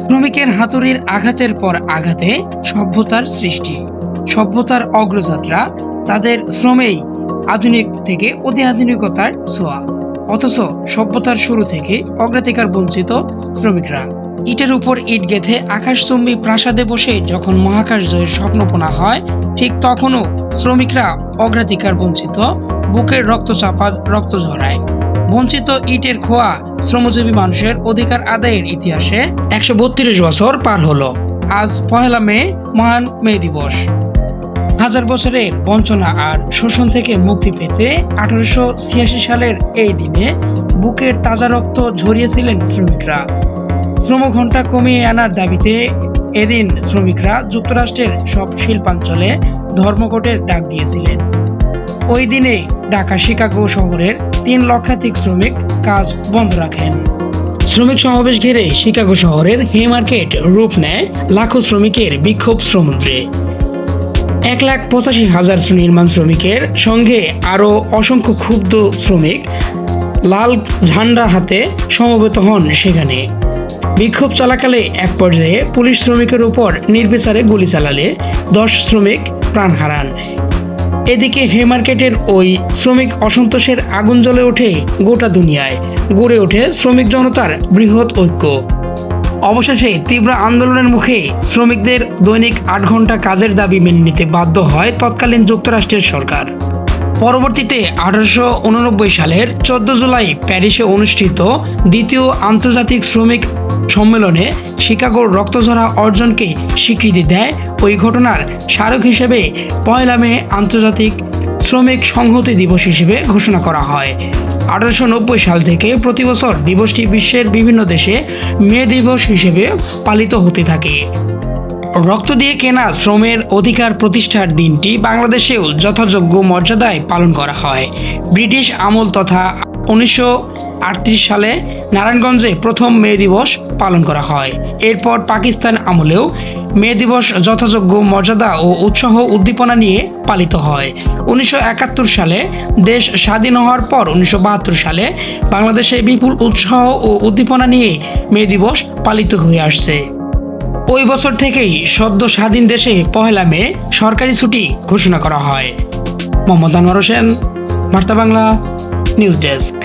শ্রমিকের হাতুড়ির আঘাতের পর আঘাতে সভ্যতার সৃষ্টি, সভ্যতার অগ্রযাত্রা, তাদের শ্রমেই আধুনিক থেকে অতি আধুনিকতার ছোঁয়া। অথচ সভ্যতার শুরু থেকে অগ্রাধিকার বঞ্চিত শ্রমিকরা। ইটের উপর ইট গেঁথে আকাশচুম্বী প্রাসাদে বসে যখন মহাকাশ জয়ের স্বপ্নপনা হয়, ঠিক তখনও শ্রমিকরা অগ্রাধিকার বঞ্চিত, বুকের রক্তচাপা রক্ত ঝরায়। বঞ্চিত ইটের খোয়া শ্রমজীবী মানুষের অধিকার আদায়ের ইতিহাসে 132 বছর পার হলো। আজ 1 মে, মহান মে দিবস। হাজার বছরের বঞ্চনা আর শোষণ থেকে মুক্তি পেতে 1886 সালের এই দিনে বুকের তাজা রক্ত ঝরিয়েছিলেন শ্রমিকরা। শ্রমঘণ্টা কমিয়ে আনার দাবিতে এদিন শ্রমিকরা যুক্তরাষ্ট্রের সব শিল্পাঞ্চলে ধর্মঘটের ডাক দিয়েছিলেন। ওই দিনে ঢাকা, শিকাগো শহরের 3 লক্ষাধিক শ্রমিক কাজ বন্ধ রাখেন। শ্রমিক সমাবেশ ঘিরে শিকাগো শহরের হেমার্কেট রূপ নেয় লাখো শ্রমিকের বিক্ষোভ সমুদ্রে। 1,85,000 নির্মাণ শ্রমিকের সঙ্গে আরও অসংখ্য ক্ষুব্ধ শ্রমিক লাল ঝান্ডা হাতে সমবেত হন সেখানে। বিক্ষোভ চলাকালে এক পর্যায়ে পুলিশ শ্রমিকের উপর নির্বিচারে গুলি চালালে 10 শ্রমিক প্রাণ হারান। এদিকে হেমার্কেটের ওই শ্রমিক অসন্তোষের আগুন জ্বলে ওঠে গোটা দুনিয়ায়, গড়ে ওঠে শ্রমিক জনতার বৃহৎ ঐক্য। অবশেষে তীব্র আন্দোলনের মুখে শ্রমিকদের দৈনিক 8 ঘন্টা কাজের দাবি মেনে নিতে বাধ্য হয় তৎকালীন যুক্তরাষ্ট্রের সরকার। পরবর্তীতে 1889 সালের 14 জুলাই প্যারিসে অনুষ্ঠিত দ্বিতীয় আন্তর্জাতিক শ্রমিক সম্মেলনে শিকাগোর রক্তঝরা অর্জনকে স্বীকৃতি দেয়। ওই ঘটনার স্মারক হিসেবে 1 মে আন্তর্জাতিক শ্রমিক সংহতি দিবস হিসেবে ঘোষণা করা হয়। 1890 সাল থেকে প্রতি বছর দিবসটি বিশ্বের বিভিন্ন দেশে মে দিবস হিসেবে পালিত হতে থাকে। রক্ত দিয়ে কেনা শ্রমের অধিকার প্রতিষ্ঠার দিনটি বাংলাদেশেও যথাযোগ্য মর্যাদায় পালন করা হয়। ব্রিটিশ আমল তথা 1938 সালে নারায়ণগঞ্জে প্রথম মে দিবস পালন করা হয়। এরপর পাকিস্তান আমলেও মে দিবস যথাযোগ্য মর্যাদা ও উৎসাহ উদ্দীপনা নিয়ে পালিত হয়। 1971 সালে দেশ স্বাধীন হওয়ার পর 1972 সালে বাংলাদেশে বিপুল উৎসাহ ও উদ্দীপনা নিয়ে মে দিবস পালিত হয়ে আসছে। ওই বছর থেকেই সদ্য স্বাধীন দেশে 1 মে সরকারি ছুটি ঘোষণা করা হয়। মোহাম্মদ আনোয়ার হোসেন, বার্তা বাংলা, নিউজ ডেস্ক।